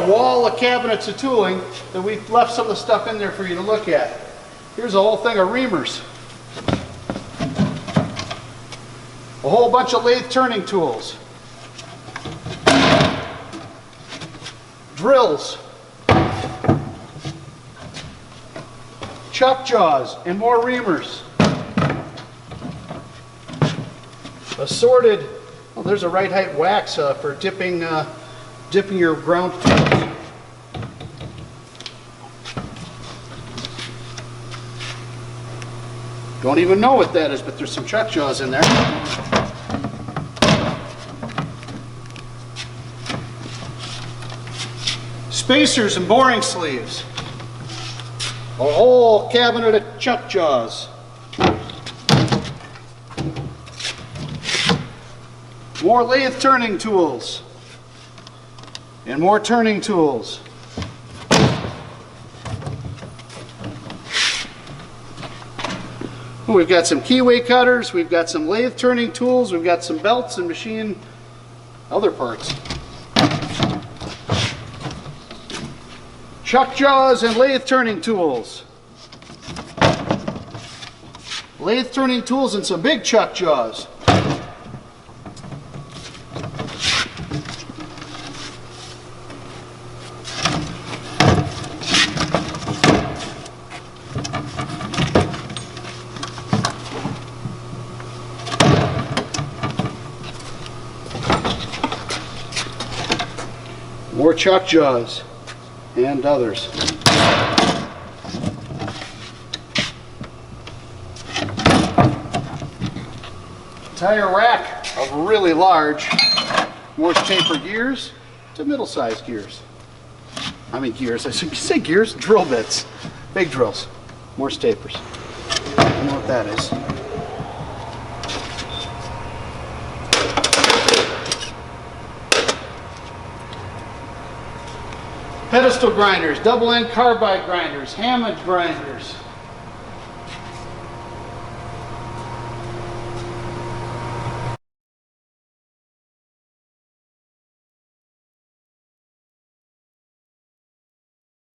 wall of cabinets of tooling that we've left some of the stuff in there for you to look at. Here's a whole thing of reamers. A whole bunch of lathe turning tools. Drills. Chuck jaws and more reamers. Assorted, well, there's a right height wax for dipping your ground tools. Don't even know what that is, but there's some chuck jaws in there. Spacers and boring sleeves. A whole cabinet of chuck jaws. More lathe turning tools. And more turning tools. We've got some keyway cutters, we've got some lathe turning tools, we've got some belts and machine other parts. Chuck jaws and lathe turning tools. Lathe turning tools and some big chuck jaws. More chuck jaws and others. Entire rack of really large Morse taper gears to middle-sized gears. I mean gears, I should say gears, drill bits. Big drills, Morse tapers. I don't know what that is. Pedestal grinders, double end carbide grinders, Hammond grinders.